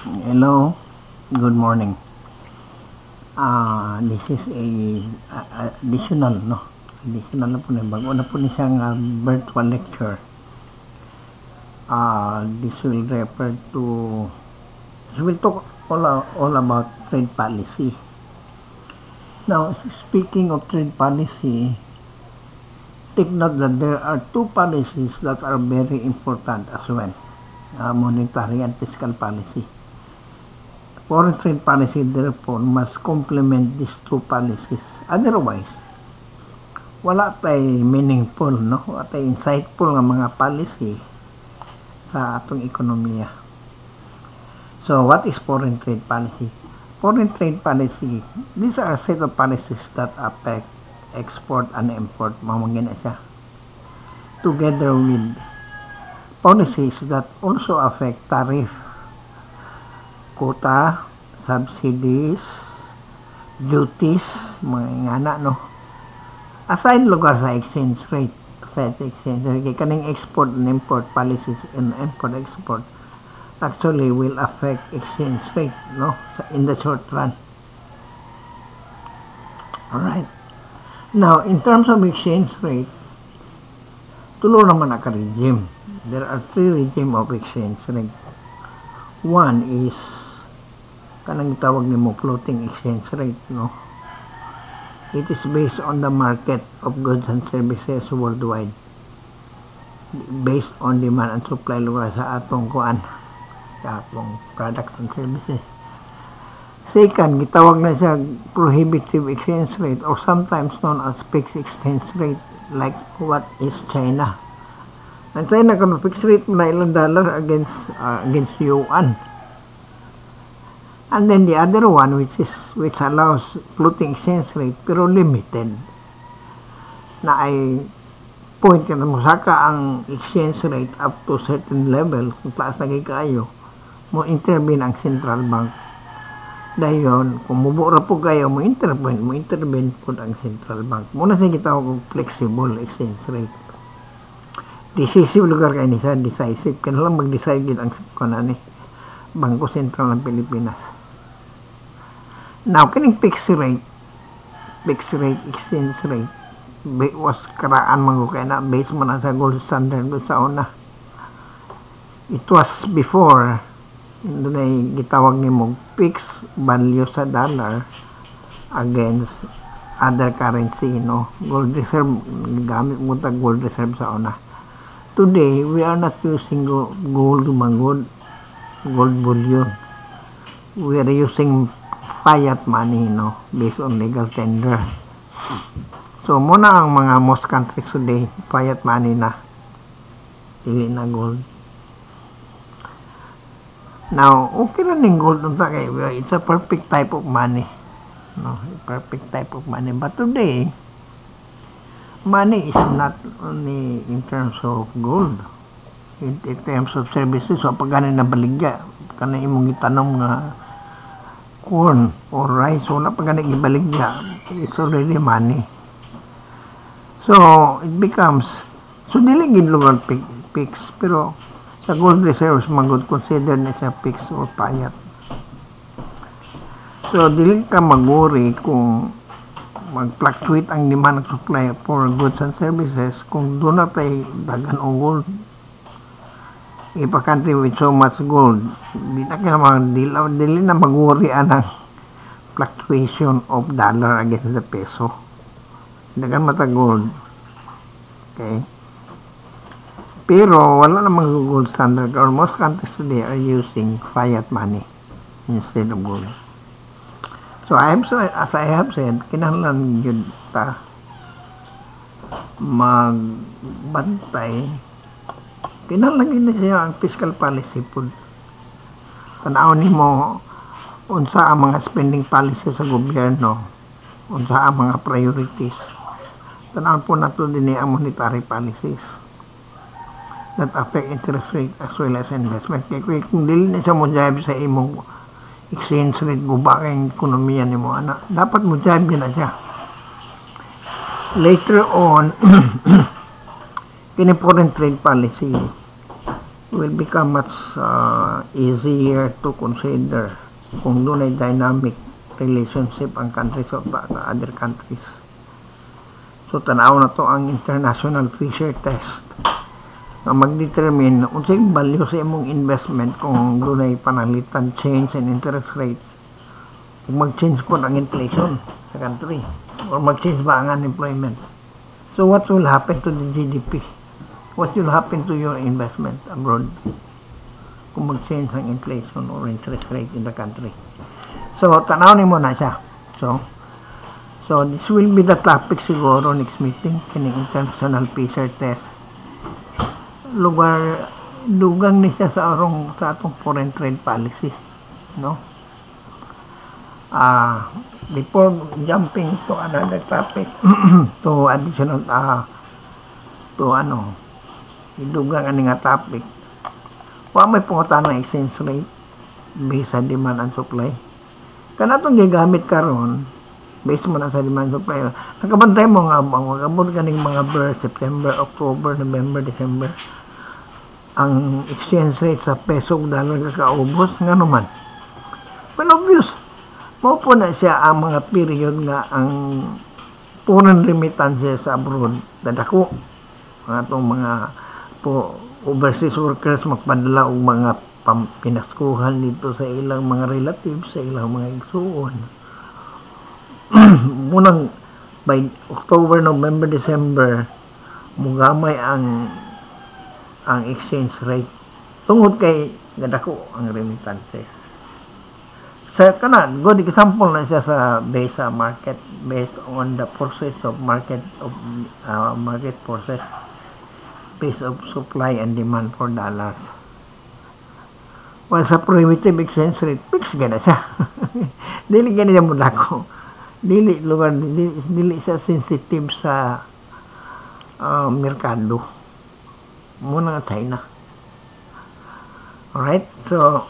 Hello, good morning. This is additional, no? Additional na po na bago na po ni siyang virtual lecture. This will refer to, this will talk all about trade policy. Now, speaking of trade policy, take note that there are two policies that are very important as well. Monetary and fiscal policy. Foreign trade policy, therefore, must complement these two policies. Otherwise, wala tay meaningful, no? Wala tay insightful nga mga policy sa atong ekonomiya. So, what is foreign trade policy? Foreign trade policy, these are a set of policies that affect export and import, mamangin na siya. Together with policies that also affect tariff, quota, subsidies, duties, mga ingana, no? Aside lugar sa exchange rate, kaning export and import policies and import-export actually will affect exchange rate, no? In the short run. Alright. Now, in terms of exchange rate, tulo naman ka regime. There are three regimes of exchange rate. One is kanang tawag nimo floating exchange rate, no? It is based on the market of goods and services worldwide, based on demand and supply lugar sa atong sa atong products and services. Second, gitawag na siya prohibitive exchange rate or sometimes known as fixed exchange rate, like what is China. Ang China kung fixed rate mo na ilang dollar against yuan. And then the other one which allows floating exchange rate pero limited. Na ay point ka na mo saka ang exchange rate up to certain level, kung taas na kayo, mo intervene ang central bank. Dayon, kung mubura po kayo, mo intervene po ang central bank. Muna siya gitawag kong flexible exchange rate. Decisive lugar kayo ni siya, decisive. Kaya lang mag-decide din ang Bangko Sentral ng Pilipinas. Now, kaning fixed rate exchange rate, was karaan man ko kaya na, based mo na sa gold standard sa una. It was before, doon ay gitawag ni mo fixed value sa dollar against other currency, no? Gold reserve, gamit mo ta gold reserve sa una. Today, we are not using gold bullion. We are using fiat money, no? Based on legal tender. So, muna ang mga most countries today, fiat money na. Hindi na gold. Now, okay rin yung gold nung takay. It's a perfect type of money. No? Perfect type of money. But today, money is not only in terms of gold. In terms of services. So, pag ganin na baligya, kanang imong itanong nga corn or rice, wala pag ganin ibaligya, it's already money. So, it becomes, so dili gid lugar fixed, pero sa gold reserves, magod consider na siya fixed or payat. So, dili ka maguri kung mag-fluctuate ang demand at supply for goods and services kung doon na tayo dagan o gold. If a country with so much gold, dili na maguri ang fluctuation of dollar against the peso. Dagan mata gold. Okay? Pero wala namang gold standard, or most countries today are using fiat money instead of gold. So, as I have said, kinahanglan yun ta magbantay. Kinahanglan yun na siya ang fiscal policy po. Tanawin mo unsa ang mga spending policy sa gobyerno, unsa ang mga priorities. Tanawin po nato din ang monetary policies that affect interest rate as well as investment. Kaya kung dili na siya mo jive sa imong exchange rate, guba kayong ekonomiya ni mo, dapat mo jive na siya. Later on, in foreign trade policy, will become much easier to consider kung doon ay dynamic relationship ang countries of other countries. So tanaw na to ang international Fisher test na mag-determine unsay value sa imong investment kung doon ay panalitan change in interest rate, kung mag-change po ang inflation sa country or mag-change ba ang unemployment. So what will happen to the GDP? What will happen to your investment abroad kung mag-change ang inflation or interest rate in the country? So, tanawin mo na siya. So this will be the topic siguro next meeting, kining international Fisher test. Lugang ni siya sa atong foreign trade policy, no? Before jumping to another topic, to additional idugang ani nga topic, wa may pungutan ng exchange rate based sa demand and supply. Kanatong gigamit karon based mo na sa demand and supply. Nakabantay mo nga magabot kaning mga September, October, November, December. Ang exchange rate sa peso dollar kakaubos nga naman. Well, obvious. Mao po na siya ang mga period nga ang foreign remittances sa abroad dadako. Ang atong mga overseas workers magpadala og mga pinaskuhan dito sa ilang mga relatives, sa ilang mga igsuon. Munang by October, November, December mugamay ang exchange rate tungod kay gadako ang remittances. Sa good example na siya sa based on the process of market process based of supply and demand for dollars. Well, sa primitive exchange rate, fix gana siya. Dili gani siya mudako. Dili siya sensitive sa merkado. Muna nga China. Alright, so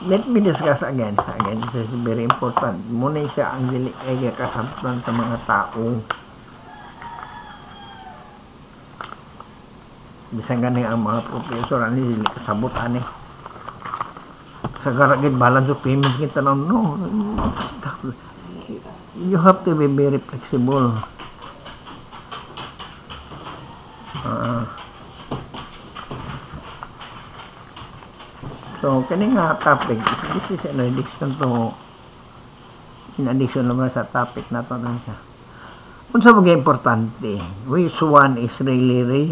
let me discuss again. This is very important. Muna siya ang dili ay kasabtan sa mga tao. Bisan gani ang mga professor ani dili kasabot ani. Sa garagid balance of payment kita no. You have to be very flexible. So, kani nga topic, this is in addition naman sa topic na ito lang siya. Kung sa mga importante, which one is really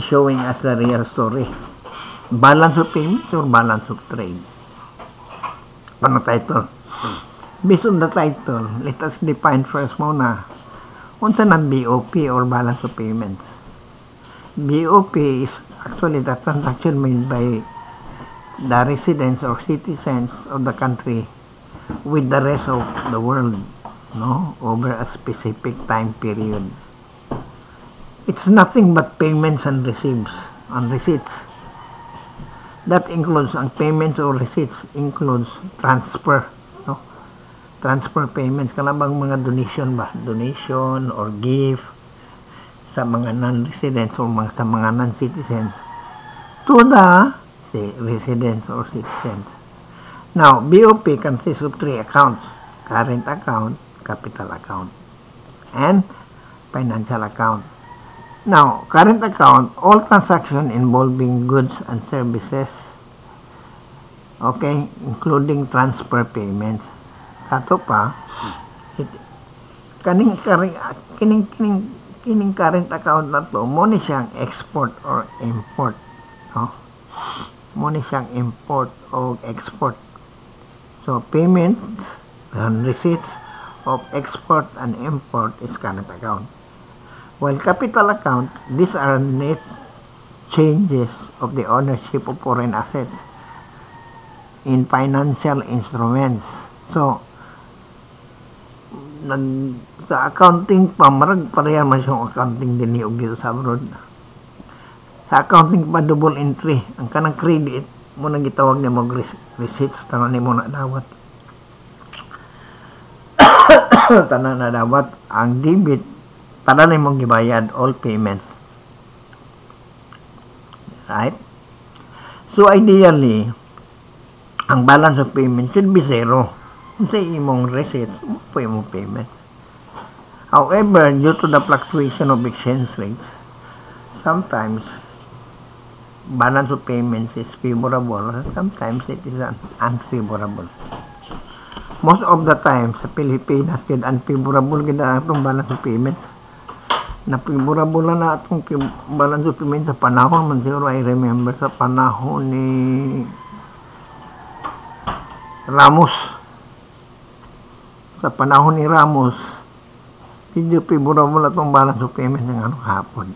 showing us the real story? Balance of payment or balance of trade? Ano title? Based on the title, let us define first muna kung saan ang BOP or balance of payments. BOP is actually the transaction made by the residents or citizens of the country with the rest of the world, no, over a specific time period. It's nothing but payments and receipts. That includes ang payments or receipts includes transfer, no? Transfer payments kanabang mga donation or gift sa mga non-residents o sa mga non-citizens to the residents or citizens. Now, BOP consists of 3 accounts: current account, capital account, and financial account. Now, current account, all transactions involving goods and services, okay, including transfer payments. Kato pa, kining current account na to, muna siyang export or import. No? Muna siyang import o export. So, payments and receipts of export and import is current account. While capital account, these are net changes of the ownership of foreign assets in financial instruments. So, sa accounting pa, marag pareha man siyang accounting din yung dito sa abroad. Sa accounting pa, double entry. Ang kanang credit, mo nang gitawag niya mag-receipts, tanan ni mo na dawat. Tanan na dawat. Ang debit, tanan ni mong gibayad, all payments. Right? So, ideally, ang balance of payment should be zero. Kung sa imong receipt, pwede mo payment. However, due to the fluctuation of exchange rates, sometimes balance of payments is favorable, sometimes it is unfavorable. Most of the time, sa Pilipinas, unfavorable gina atong balance of payments. Na favorable na atong balance of payments sa panahon man siguro. I remember sa panahon ni Ramos. Sa panahon ni Ramos, hindi favorable atong balance of payments ng anong hapon.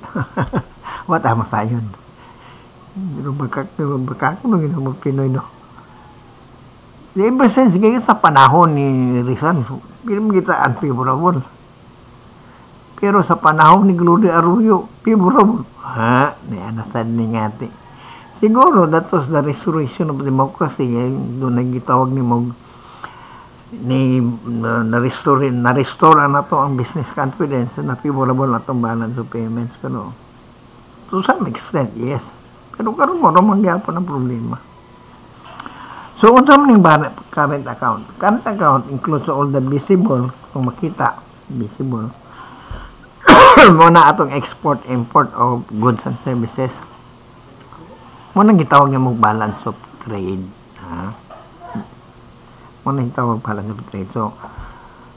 What ama sa yun? Pero bakak no ginamang Pinoy, no? Ever since, kaya sa panahon ni Rizal, pero kita unfavorable. Pero sa panahon ni Gloria Arroyo, favorable. Nasad ni ngati. Siguro, that was the restoration of democracy. Doon nagitawag ni Mog na-restore na to ang business confidence na favorable na itong balance of payments. Pero, to some extent, yes. Pero karon mo ramang gyapon ang problema. So, unsa man ning current account? Current account includes all the visible, kung makita, visible. Muna atong export, import of goods and services. Muna gitawag niya mong balance of trade. Muna gitawag balance of trade. So,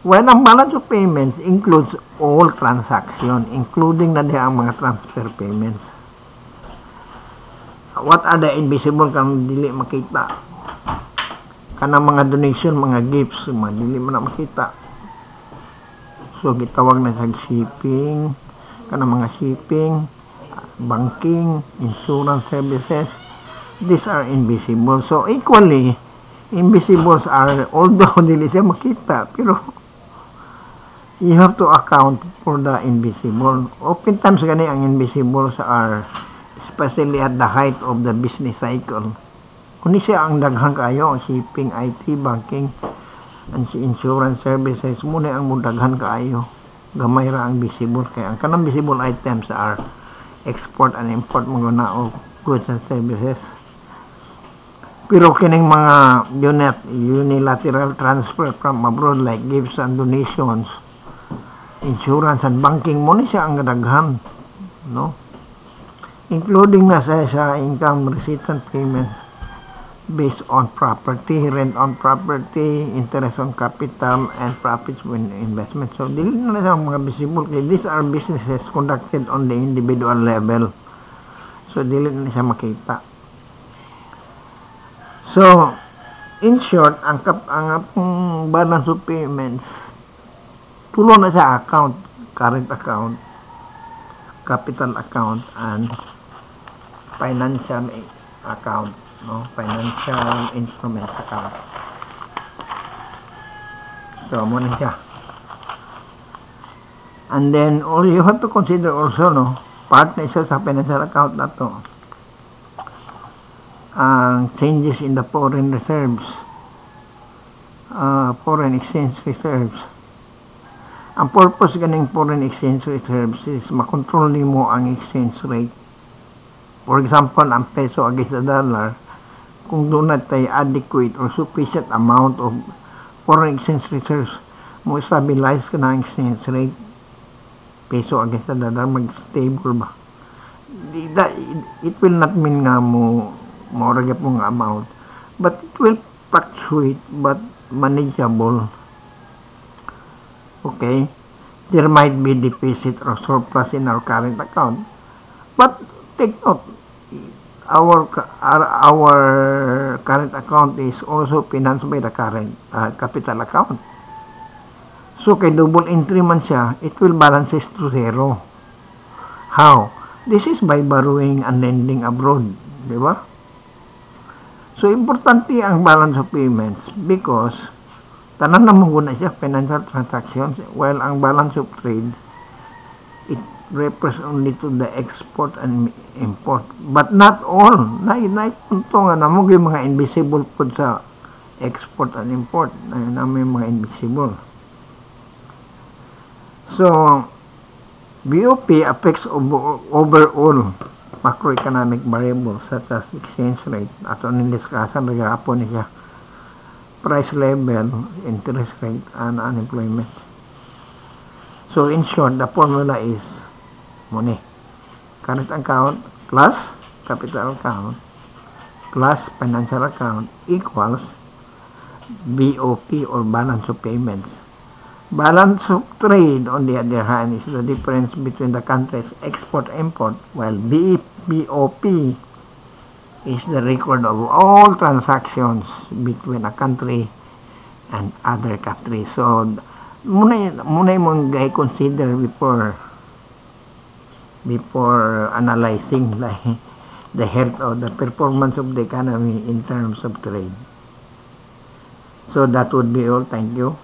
when ang balance of payments includes all transaction, including na diha ang mga transfer payments. What are the invisible kang dili makita? Kanang mga donation, mga gifts, mga dili mo na makita. So, gitawag na sa shipping, kanang mga shipping, banking, insurance services. These are invisible. So, equally, invisibles are, although dili siya makita, pero you have to account for the invisible. Oftentimes, gani ang invisibles are especially at the height of the business cycle. Kung siya ang daghang kaayo, shipping, IT, banking, and insurance services, muna ang mudaghan kaayo. Gamay ra ang visible. Kaya ang kanang visible items are export and import mga na of goods and services. Pero kining mga unilateral transfer from abroad like gifts and donations, insurance and banking, muna siya ang daghan. No? Including na sa income, receipts, and payments based on property, rent on property, interest on capital, and profits when investment. So, dili na sa mga visible. These are businesses conducted on the individual level. So, dili na siya makita. So, in short, ang balance of payments, tulo na sa account, current account, capital account, and financial account, no? Financial instruments account. So, muna siya. And then, all you have to consider also, no? Part na isa sa financial account na to, changes in the foreign reserves, foreign exchange reserves. Ang purpose ganing foreign exchange reserves is makontrol mo ang exchange rate. For example, ang peso against the dollar, kung doon natin adequate or sufficient amount of foreign exchange reserves, mo stabilize ka na ang exchange rate, peso against the dollar, mag-stable ba? It will not mean nga mo mauragap mo nga amount, but it will fluctuate, but manageable. Okay? There might be deficit or surplus in our current account, but take note, our current account is also financed by the current capital account. So, kay double entry man siya, it will balances to zero. How? This is by borrowing and lending abroad. Di ba? So, importante ang balance of payments because tanan na muna siya financial transactions, while ang balance of trade, it refers only to the export and import. But not all. Punto nga na mo yung mga invisible po sa export and import. Na may mga invisible. So, BOP affects overall macroeconomic variables such as exchange rate, ato ning discussion gahapon niya, price level, interest rate, and unemployment. So in short, the formula is money, current account plus capital account plus financial account equals BOP or balance of payments. Balance of trade, on the other hand, is the difference between the country's export-import, while BOP is the record of all transactions between a country and other countries. So, muna mong consider before analyzing the health of the performance of the economy in terms of trade. So that would be all. Thank you.